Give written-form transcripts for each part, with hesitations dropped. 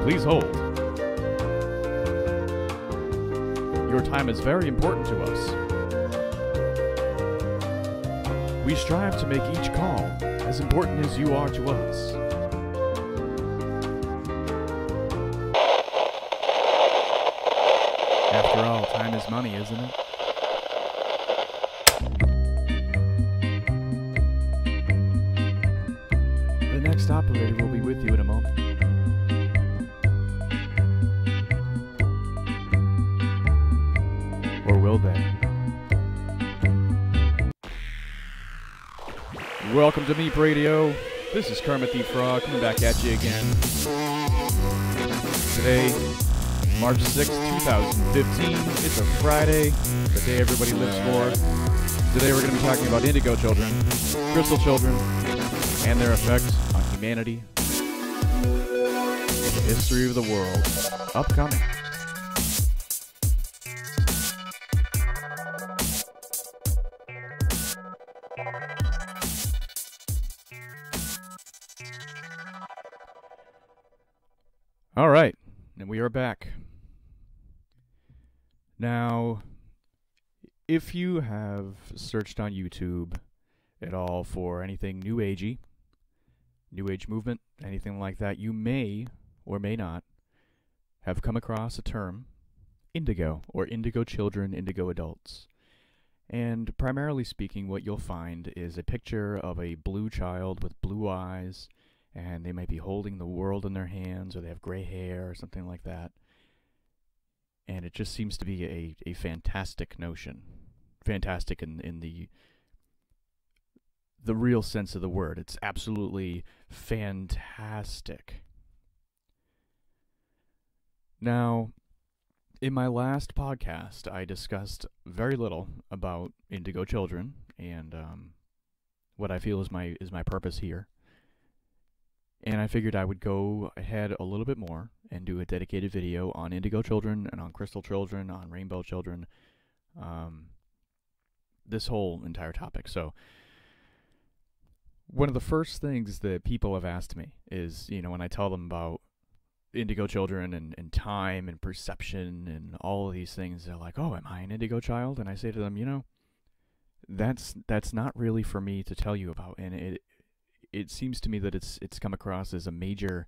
Please hold. Your time is very important to us. We strive to make each call as important as you are to us. After all, time is money, isn't it? The next operator will be with you in a moment. Or will they? Welcome to Meep Radio. This is Kermit the Frog coming back at you again. Today, March 6th, 2015. It's a Friday, the day everybody lives for. Today we're going to be talking about Indigo Children, Crystal Children, and their effect on humanity and the history of the world. Upcoming. All right, and we are back. Now, if you have searched on YouTube at all for anything New Agey, New Age movement, anything like that, you may or may not have come across a term, indigo, or indigo children, indigo adults. And primarily speaking, what you'll find is a picture of a blue child with blue eyes, and they might be holding the world in their hands, or they have gray hair, or something like that. And it just seems to be a fantastic notion. Fantastic in the real sense of the word. It's absolutely fantastic. Now, in my last podcast, I discussed very little about Indigo Children, and what I feel is my purpose here. And I figured I would go ahead a little bit more and do a dedicated video on Indigo Children and on Crystal Children, on Rainbow Children, this whole entire topic. So, one of the first things that people have asked me is, when I tell them about Indigo Children and time and perception and all of these things, they're like, oh, am I an Indigo child? And I say to them, that's not really for me to tell you about. And it seems to me that it's come across as a major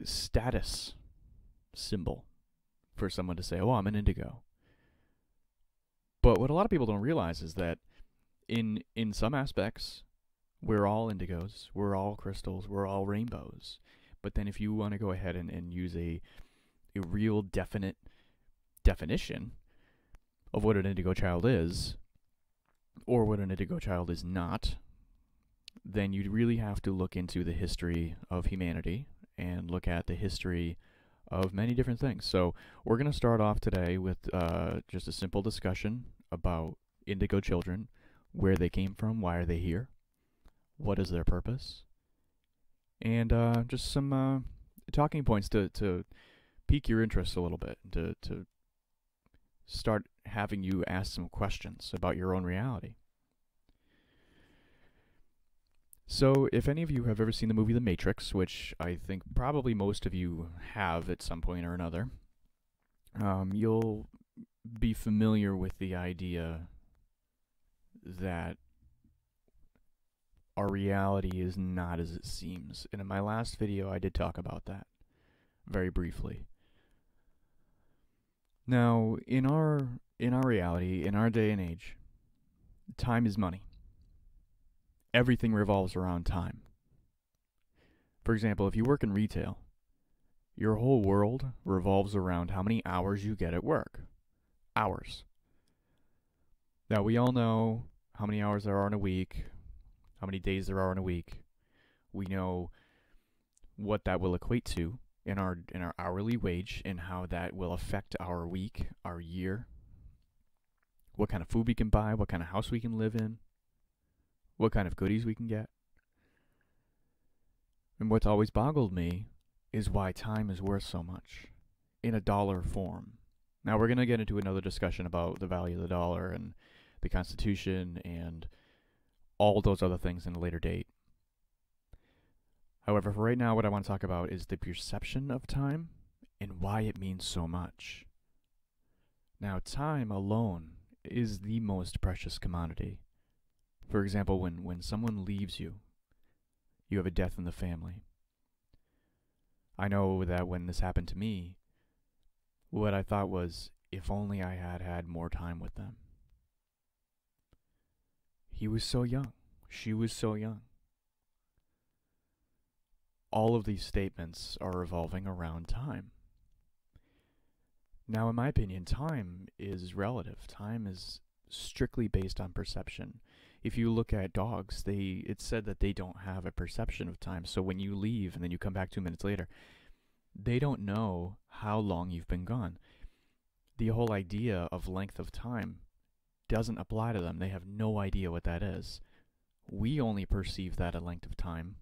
status symbol for someone to say, oh, I'm an indigo. But what a lot of people don't realize is that in some aspects, we're all indigos, we're all crystals, we're all rainbows. But then if you want to go ahead and use a real definite definition of what an indigo child is, or what an indigo child is not, then you'd really have to look into the history of humanity and look at the history of many different things. So we're going to start off today with just a simple discussion about Indigo Children, where they came from, why are they here, what is their purpose, and just some talking points to pique your interest a little bit, to start having you ask some questions about your own reality. So, if any of you have ever seen the movie The Matrix, which I think probably most of you have at some point or another, you'll be familiar with the idea that our reality is not as it seems. And in my last video, I did talk about that very briefly. Now, in our reality, in our day and age, time is money. Everything revolves around time. For example, if you work in retail, your whole world revolves around how many hours you get at work. Hours. Now, we all know how many hours there are in a week, how many days there are in a week. We know what that will equate to in our hourly wage and how that will affect our week, our year, what kind of food we can buy, what kind of house we can live in, what kind of goodies we can get. And what's always boggled me is why time is worth so much in a dollar form. Now, we're going to get into another discussion about the value of the dollar and the Constitution and all those other things in a later date. However, for right now, what I want to talk about is the perception of time and why it means so much. Now, time alone is the most precious commodity. For example, when someone leaves you, you have a death in the family. I know that when this happened to me, what I thought was, if only I had had more time with them. He was so young. She was so young. All of these statements are revolving around time. Now, in my opinion, time is relative. Time is strictly based on perception. If you look at dogs, it's said that they don't have a perception of time. So when you leave and then you come back 2 minutes later, they don't know how long you've been gone. The whole idea of length of time doesn't apply to them. They have no idea what that is. We only perceive that a length of time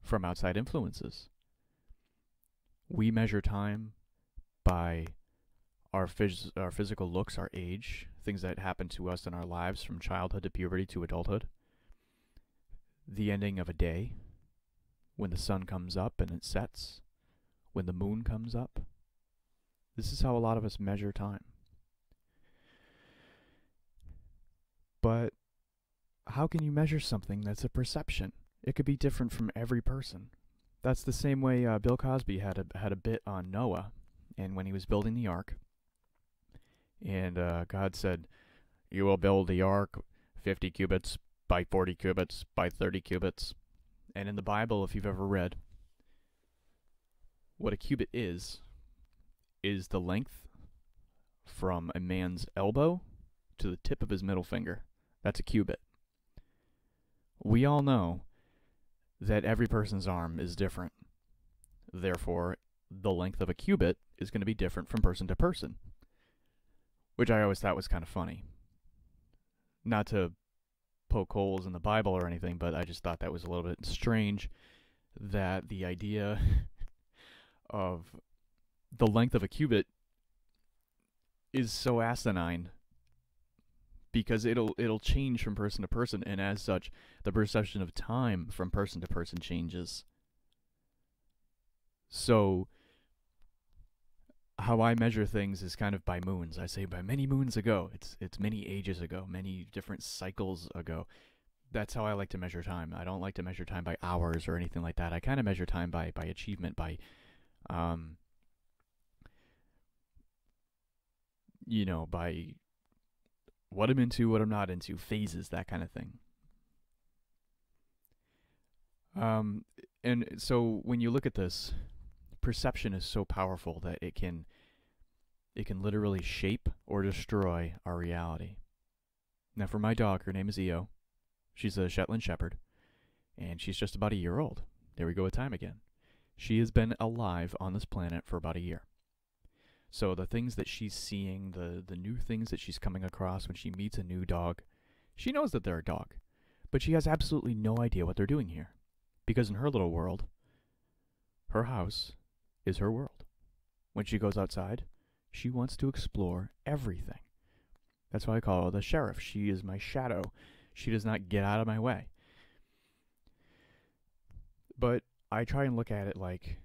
from outside influences. We measure time by our physical looks, our age, things that happen to us in our lives from childhood to puberty to adulthood, the ending of a day, when the sun comes up and it sets, when the moon comes up. This is how a lot of us measure time. But how can you measure something that's a perception? It could be different from every person. That's the same way Bill Cosby had a bit on Noah, and when he was building the ark, and God said, "You will build the ark 50 cubits by 40 cubits by 30 cubits." And in the Bible, if you've ever read, what a cubit is the length from a man's elbow to the tip of his middle finger. That's a cubit. We all know that every person's arm is different. Therefore, the length of a cubit is going to be different from person to person, which I always thought was kind of funny. Not to poke holes in the Bible or anything, but I just thought that was a little bit strange that the idea of the length of a cubit is so asinine, because it'll change from person to person, and as such, the perception of time from person to person changes. So, how I measure things is kind of by moons. I say by many moons ago. It's many ages ago, many different cycles ago. That's how I like to measure time. I don't like to measure time by hours or anything like that. I kind of measure time by achievement, by by what I'm into, what I'm not into, phases, that kind of thing. And so when you look at this, perception is so powerful that it can literally shape or destroy our reality. Now, for my dog, her name is Io. She's a Shetland Shepherd, and she's just about a year old. There we go with time again. She has been alive on this planet for about a year. So the things that she's seeing, the new things that she's coming across when she meets a new dog, she knows that they're a dog, but she has absolutely no idea what they're doing here. Because in her little world, her house is her world. When she goes outside, she wants to explore everything. That's why I call her the sheriff. She is my shadow. She does not get out of my way. But I try and look at it like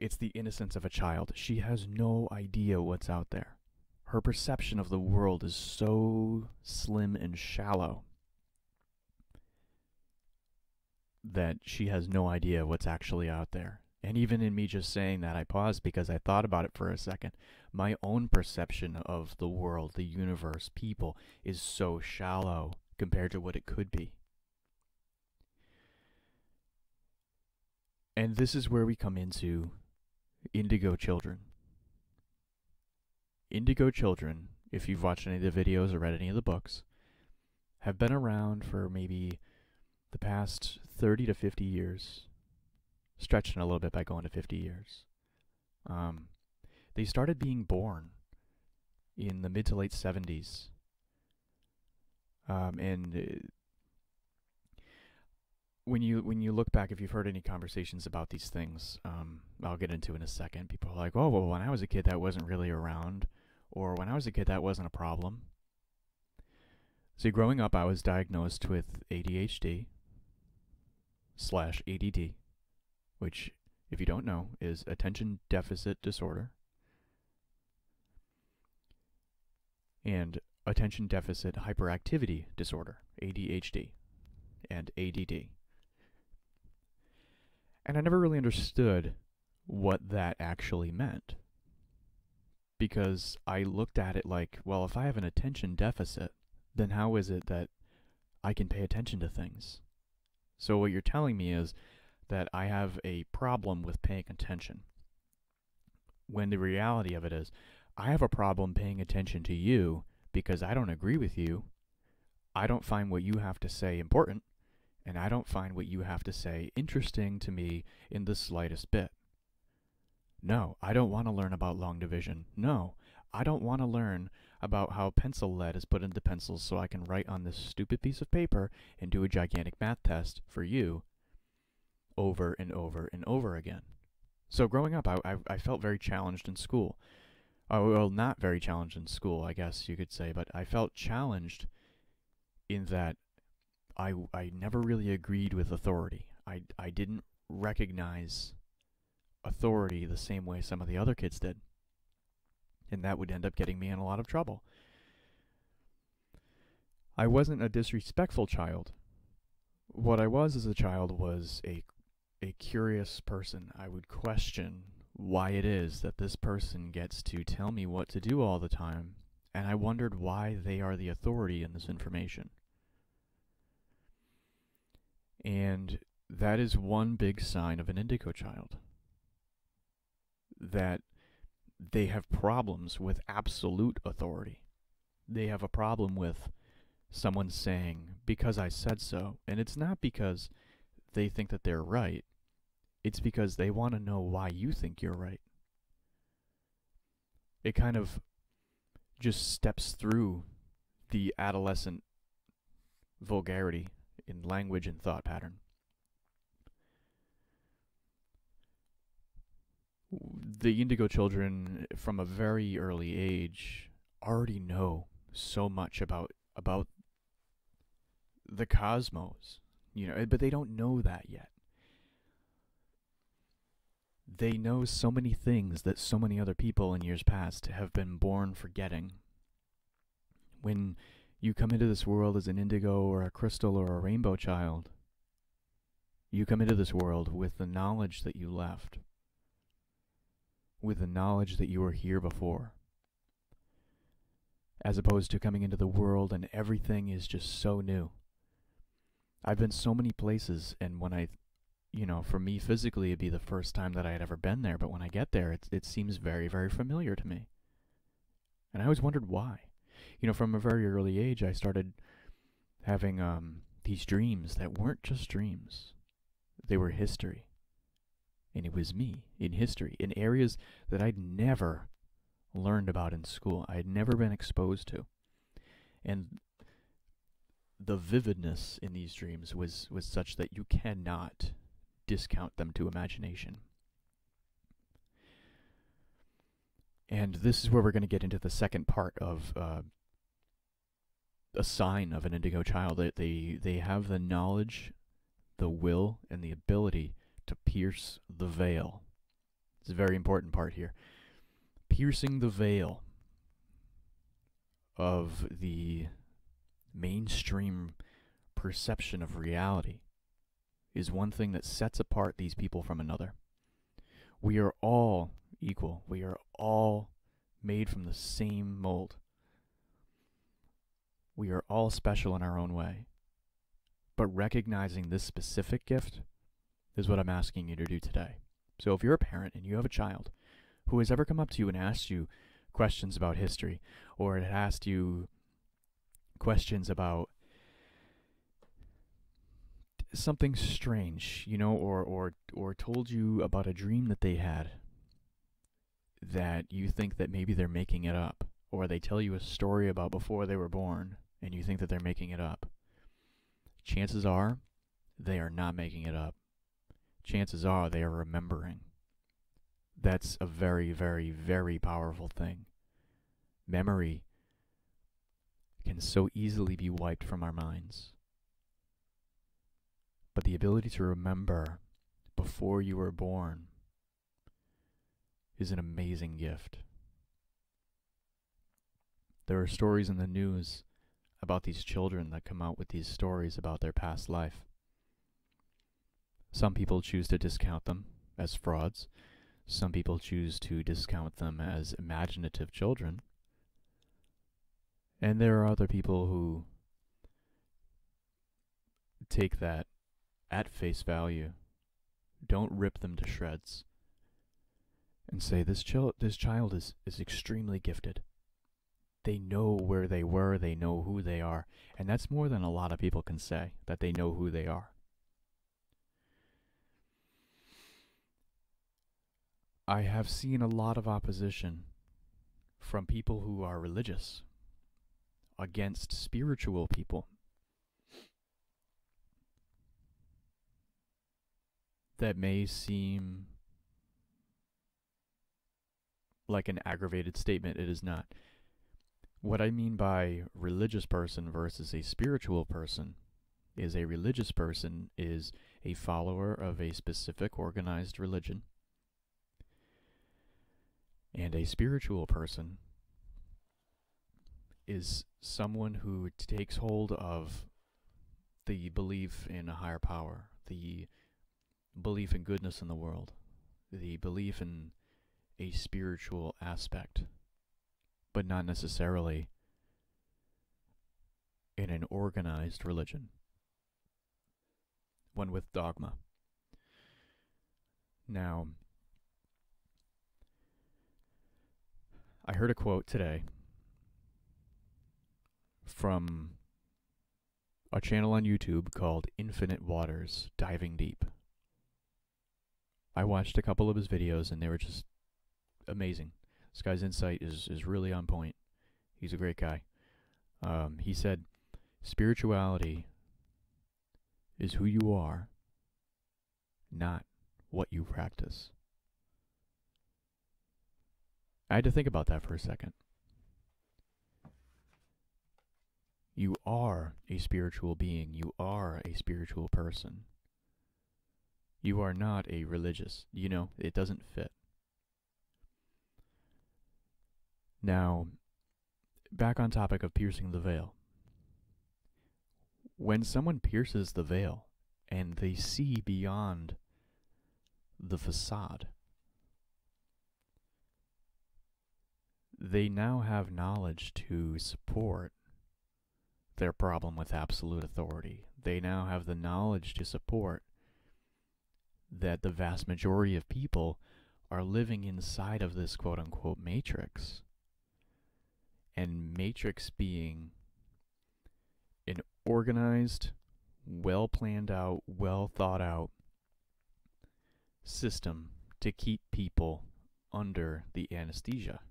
it's the innocence of a child. She has no idea what's out there. Her perception of the world is so slim and shallow that she has no idea what's actually out there. And even in me just saying that, I paused because I thought about it for a second. My own perception of the world, the universe, people, is so shallow compared to what it could be. And this is where we come into Indigo Children. Indigo Children, if you've watched any of the videos or read any of the books, have been around for maybe the past 30 to 50 years, stretching a little bit by going to 50 years. They started being born in the mid to late 70s. When you look back, if you've heard any conversations about these things, I'll get into in a second. People are like, "Oh, well, when I was a kid, that wasn't really around," or "When I was a kid, that wasn't a problem." See, growing up, I was diagnosed with ADHD, ADD, which, if you don't know, is attention deficit disorder, and attention deficit hyperactivity disorder, ADHD, and ADD. And I never really understood what that actually meant, because I looked at it like, well, if I have an attention deficit, then how is it that I can pay attention to things? So what you're telling me is that I have a problem with paying attention, when the reality of it is I have a problem paying attention to you because I don't agree with you. I don't find what you have to say important, and I don't find what you have to say interesting to me in the slightest bit. No, I don't want to learn about long division. No, I don't want to learn about how pencil lead is put into pencils so I can write on this stupid piece of paper and do a gigantic math test for you over and over and over again. So growing up, I felt very challenged in school. Well, not very challenged in school, I guess you could say, but I felt challenged in that I never really agreed with authority. I didn't recognize authority the same way some of the other kids did. And that would end up getting me in a lot of trouble. I wasn't a disrespectful child. What I was as a child was a curious person. I would question why it is that this person gets to tell me what to do all the time, and I wondered why they are the authority in this information. And that is one big sign of an indigo child, that they have problems with absolute authority. They have a problem with someone saying, because I said so, and it's not because they think that they're right. It's because they want to know why you think you're right. It kind of just steps through the adolescent vulgarity in language and thought pattern. The Indigo Children, from a very early age, already know so much about the cosmos, but they don't know that yet. They know so many things that so many other people in years past have been born forgetting. When you come into this world as an indigo or a crystal or a rainbow child, you come into this world with the knowledge that you left, with the knowledge that you were here before, as opposed to coming into the world and everything is just so new. I've been so many places, and when for me physically, it'd be the first time that I had ever been there, but when I get there, it seems very, very familiar to me. And I always wondered why. From a very early age, I started having these dreams that weren't just dreams. They were history. And it was me in history, in areas that I'd never learned about in school. I had never been exposed to. And the vividness in these dreams was such that you cannot discount them to imagination. And this is where we're going to get into the second part of a sign of an indigo child. That they have the knowledge, the will, and the ability to pierce the veil. It's a very important part here. Piercing the veil of the mainstream perception of reality is one thing that sets apart these people from another. We are all equal. We are all made from the same mold. We are all special in our own way. But recognizing this specific gift is what I'm asking you to do today. So if you're a parent and you have a child who has ever come up to you and asked you questions about history, or had asked you questions about something strange, or told you about a dream that they had that you think that maybe they're making it up, or they tell you a story about before they were born and you think that they're making it up, chances are they are not making it up. Chances are they are remembering. That's a very, very, very powerful thing. Memory can so easily be wiped from our minds. But the ability to remember before you were born is an amazing gift. There are stories in the news about these children that come out with these stories about their past life. Some people choose to discount them as frauds. Some people choose to discount them as imaginative children. And there are other people who take that at face value, don't rip them to shreds, and say this child is extremely gifted. They know where they were, they know who they are, and that's more than a lot of people can say, that they know who they are. I have seen a lot of opposition from people who are religious against spiritual people. That may seem like an aggravated statement. It is not. What I mean by religious person versus a spiritual person is a religious person is a follower of a specific organized religion, and a spiritual person is someone who takes hold of the belief in a higher power, the belief in goodness in the world, the belief in a spiritual aspect, but not necessarily in an organized religion, one with dogma. Now, I heard a quote today from a channel on YouTube called Infinite Waters Diving Deep. I watched a couple of his videos and they were just amazing. This guy's insight is really on point. He's a great guy. He said, spirituality is who you are, not what you practice. I had to think about that for a second. You are a spiritual being. You are a spiritual person. You are not a religious. It doesn't fit. Now, back on topic of piercing the veil. When someone pierces the veil and they see beyond the facade, they now have knowledge to support their problem with absolute authority. They now have the knowledge to support that the vast majority of people are living inside of this quote-unquote matrix. And matrix being an organized, well-planned out, well-thought-out system to keep people under the anesthesia,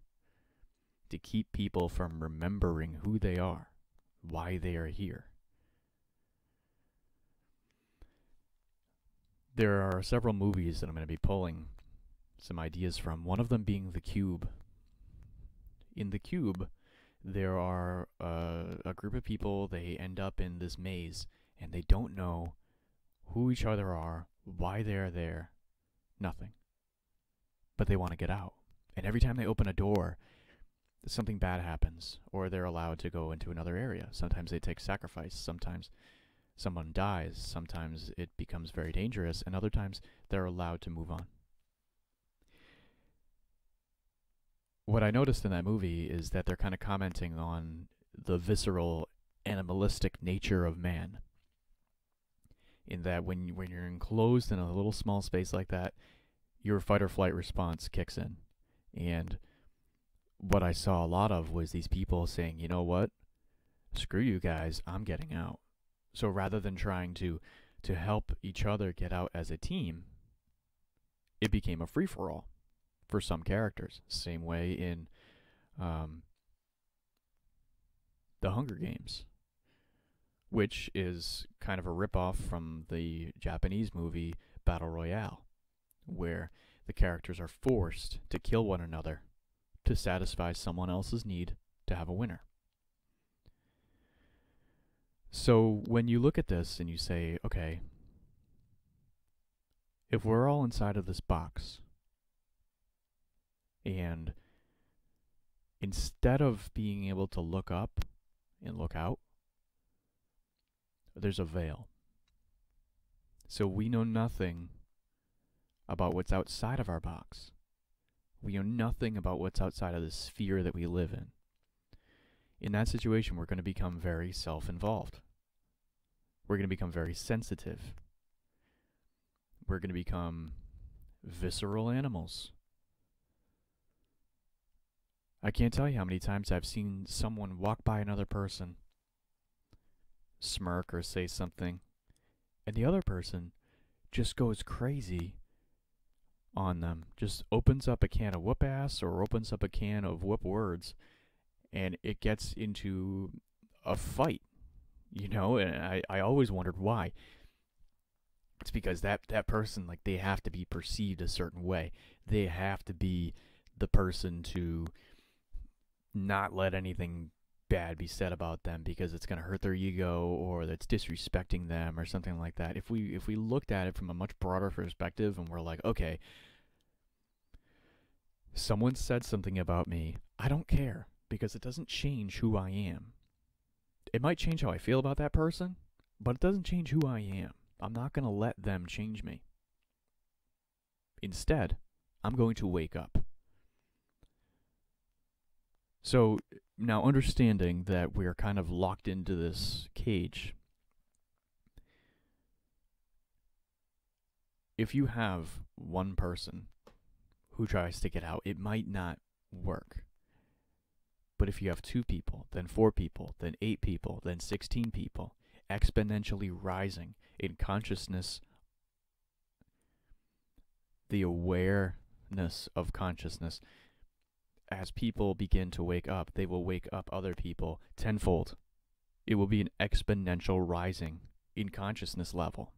to keep people from remembering who they are, why they are here. There are several movies that I'm going to be pulling some ideas from, one of them being The Cube. In The Cube, there are a group of people, they end up in this maze, and they don't know who each other are, why they're there, nothing. But they want to get out. And every time they open a door, something bad happens, or they're allowed to go into another area. Sometimes they take sacrifice, sometimes someone dies, sometimes it becomes very dangerous, and other times they're allowed to move on. What I noticed in that movie is that they're kind of commenting on the visceral, animalistic nature of man. In that when you're enclosed in a little small space like that, your fight or flight response kicks in. And what I saw a lot of was these people saying, you know what? Screw you guys, I'm getting out. So rather than trying to help each other get out as a team, it became a free-for-all for some characters. Same way in The Hunger Games, which is kind of a ripoff from the Japanese movie Battle Royale, where the characters are forced to kill one another to satisfy someone else's need to have a winner. So when you look at this and you say, okay, If we're all inside of this box, and instead of being able to look up and look out, there's a veil. So we know nothing about what's outside of our box. We know nothing about what's outside of the sphere that we live in. In that situation, we're going to become very self-involved. We're going to become very sensitive. We're going to become visceral animals. I can't tell you how many times I've seen someone walk by another person, smirk or say something, and the other person just goes crazy on them. Just opens up a can of whoop ass or opens up a can of whoop words, and it gets into a fight, you know? And I always wondered why. It's because that person, like, they have to be perceived a certain way. They have to be the person to not let anything bad be said about them because it's going to hurt their ego or that's disrespecting them or something like that. If we looked at it from a much broader perspective and we're like, okay, someone said something about me, I don't care because it doesn't change who I am. It might change how I feel about that person, but it doesn't change who I am. I'm not going to let them change me. Instead, I'm going to wake up. So now, understanding that we are kind of locked into this cage, if you have one person who tries to get out, it might not work. But if you have 2 people, then 4 people, then 8 people, then 16 people, exponentially rising in consciousness, the awareness of consciousness, as people begin to wake up, they will wake up other people tenfold. It will be an exponential rising in consciousness level.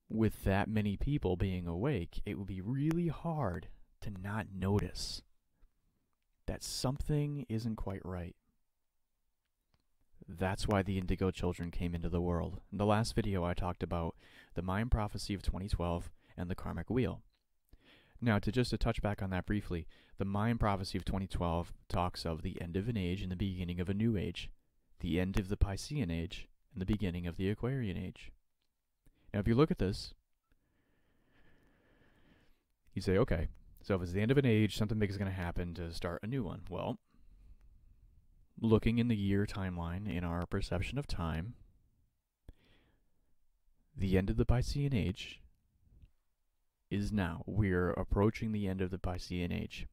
With that many people being awake, it will be really hard to not notice that something isn't quite right. That's why the Indigo Children came into the world. In the last video, I talked about the Mayan prophecy of 2012 and the karmic wheel. Now, to touch back on that briefly, the Mayan prophecy of 2012 talks of the end of an age and the beginning of a new age, the end of the Piscean age and the beginning of the Aquarian age. Now, if you look at this, you say, okay, so if it's the end of an age, something big is going to happen to start a new one. Well, looking in the year timeline in our perception of time, the end of the Piscean age is now. We're approaching the end of the Piscean age.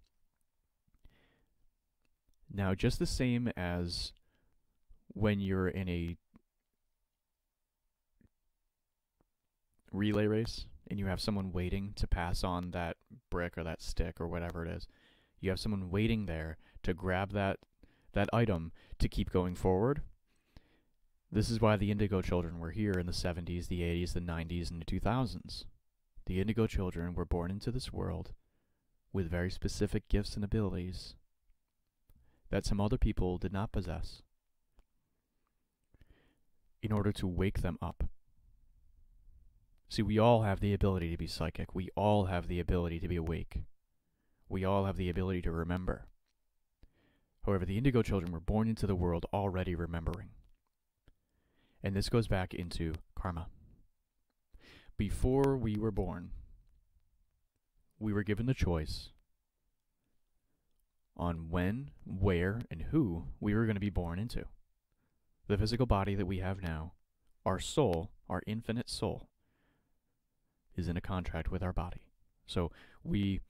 Now, just the same as when you're in a relay race and you have someone waiting to pass on that brick or that stick or whatever it is, you have someone waiting there to grab that item to keep going forward. This is why the Indigo Children were here in the 70s, the 80s, the 90s, and the 2000s. The Indigo Children were born into this world with very specific gifts and abilities that some other people did not possess, in order to wake them up. See, we all have the ability to be psychic. We all have the ability to be awake. We all have the ability to remember. However, the Indigo Children were born into the world already remembering. And this goes back into karma. Before we were born, we were given the choice on when, where, and who we were going to be born into. The physical body that we have now, our soul, our infinite soul, is in a contract with our body. So we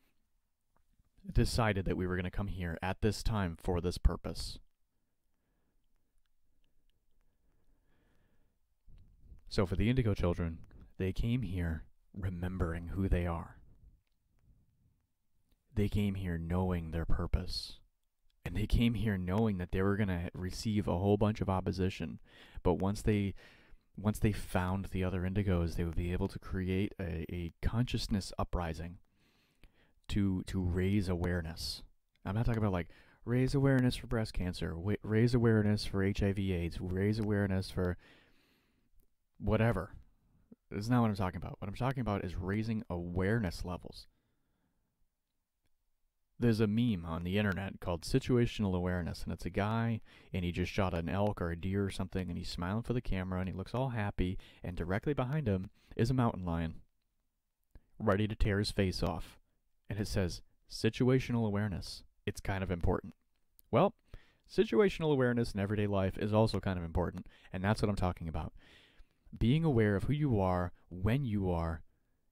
decided that we were going to come here at this time for this purpose. So for the Indigo Children, they came here remembering who they are. They came here knowing their purpose. And they came here knowing that they were going to receive a whole bunch of opposition. But once they found the other indigos, they would be able to create a consciousness uprising to raise awareness. I'm not talking about like raise awareness for breast cancer, raise awareness for HIV/AIDS, raise awareness for whatever. That's not what I'm talking about. What I'm talking about is raising awareness levels. There's a meme on the internet called situational awareness, and it's a guy, and he just shot an elk or a deer or something, and he's smiling for the camera, and he looks all happy, and directly behind him is a mountain lion, ready to tear his face off. And it says, situational awareness. It's kind of important. Well, situational awareness in everyday life is also kind of important, and that's what I'm talking about. Being aware of who you are, when you are,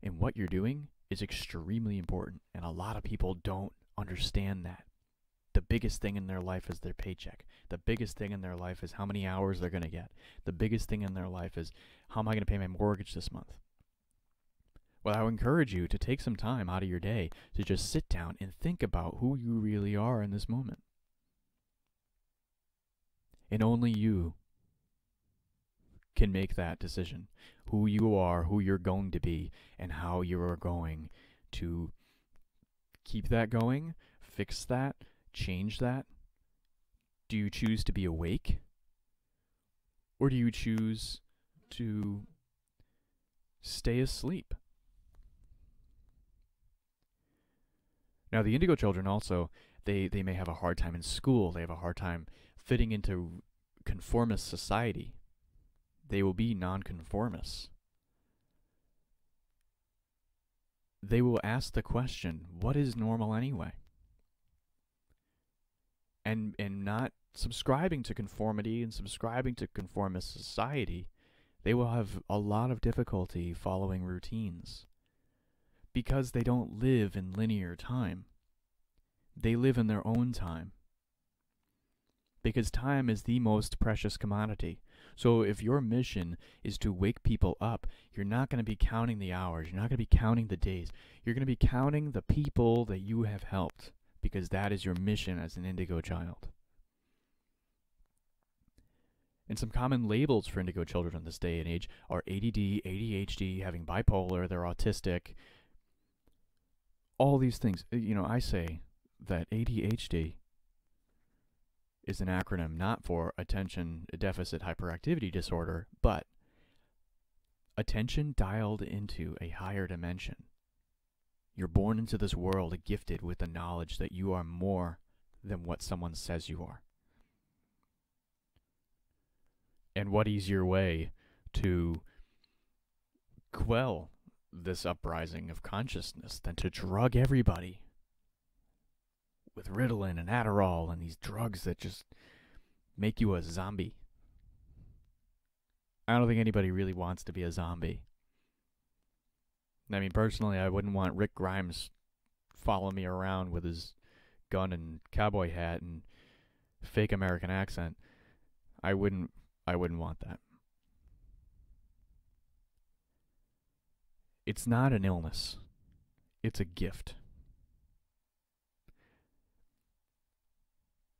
and what you're doing is extremely important, and a lot of people don't understand that. The biggest thing in their life is their paycheck. The biggest thing in their life is how many hours they're going to get. The biggest thing in their life is how am I going to pay my mortgage this month? Well, I would encourage you to take some time out of your day to just sit down and think about who you really are in this moment. And only you can make that decision. Who you are, who you're going to be, and how you are going to keep that going, fix that, change that. Do you choose to be awake? Or do you choose to stay asleep? Now, the Indigo Children also, they may have a hard time in school. They have a hard time fitting into conformist society. They will be nonconformists. They will ask the question, what is normal anyway? And not subscribing to conformity and subscribing to conformist society, they will have a lot of difficulty following routines. Because they don't live in linear time. They live in their own time. Because time is the most precious commodity. So if your mission is to wake people up, you're not going to be counting the hours. You're not going to be counting the days. You're going to be counting the people that you have helped. Because that is your mission as an Indigo child. And some common labels for Indigo children in this day and age are ADD, ADHD, having bipolar, they're autistic. All these things. You know, I say that ADHD is an acronym not for attention deficit hyperactivity disorder, but attention dialed into a higher dimension. You're born into this world gifted with the knowledge that you are more than what someone says you are. And what easier way to quell this uprising of consciousness than to drug everybody with Ritalin and Adderall and these drugs that just make you a zombie. I don't think anybody really wants to be a zombie. I mean, personally, I wouldn't want Rick Grimes following me around with his gun and cowboy hat and fake American accent. I wouldn't want that. It's not an illness. It's a gift.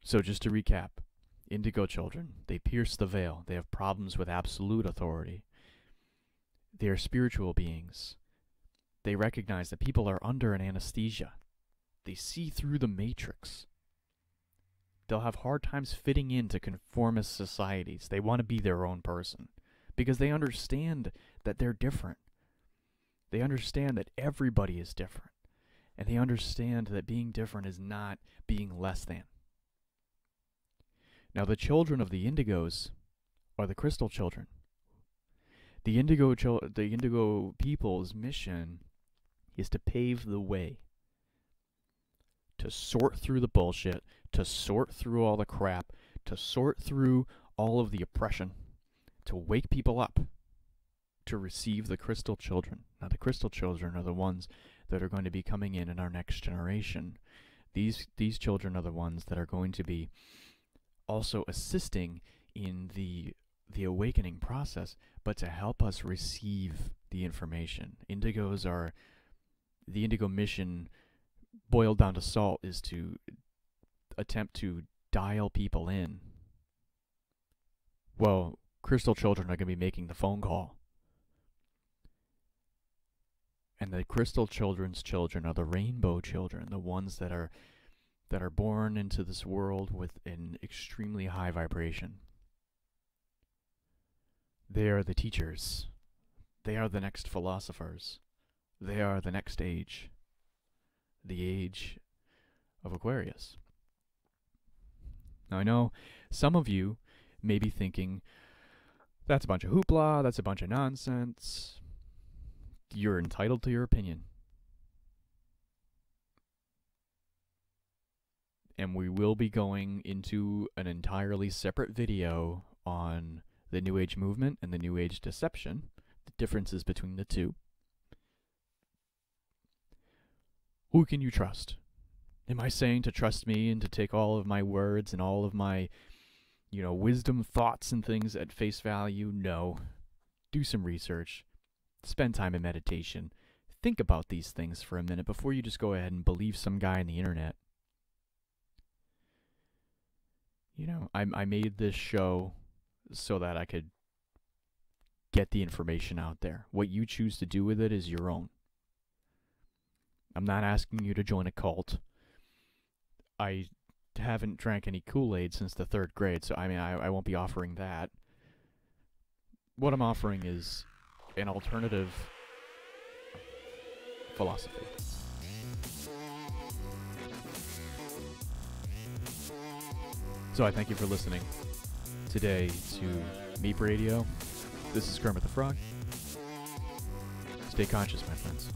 So just to recap, Indigo children, they pierce the veil. They have problems with absolute authority. They are spiritual beings. They recognize that people are under an anesthesia. They see through the matrix. They'll have hard times fitting into conformist societies. They want to be their own person because they understand that they're different. They understand that everybody is different. And they understand that being different is not being less than. Now, the children of the Indigos are the Crystal Children. The Indigo people's mission is to pave the way, to sort through the bullshit, to sort through all the crap, to sort through all of the oppression, to wake people up, to receive the Crystal Children. Now, the Crystal Children are the ones that are going to be coming in our next generation. These children are the ones that are going to be also assisting in the awakening process, but to help us receive the information. The Indigo mission, boiled down to salt, is to attempt to dial people in. Well, Crystal Children are going to be making the phone call. And the Crystal Children's children are the Rainbow Children, the ones that are born into this world with an extremely high vibration. They are the teachers. They are the next philosophers. They are the next age. The age of Aquarius. Now, I know some of you may be thinking, that's a bunch of hoopla, that's a bunch of nonsense. You're entitled to your opinion. And we will be going into an entirely separate video on the New Age movement and the New Age deception, the differences between the two. Who can you trust? Am I saying to trust me and to take all of my words and all of my, wisdom, thoughts, and things at face value? No. Do some research. Spend time in meditation. Think about these things for a minute before you just go ahead and believe some guy on the internet. I made this show so that I could get the information out there. What you choose to do with it is your own. I'm not asking you to join a cult. I haven't drank any Kool-Aid since the 3rd grade, so I won't be offering that. What I'm offering is an alternative philosophy. So I thank you for listening today to Meep Radio. This is Kermit the Frog. Stay conscious, my friends.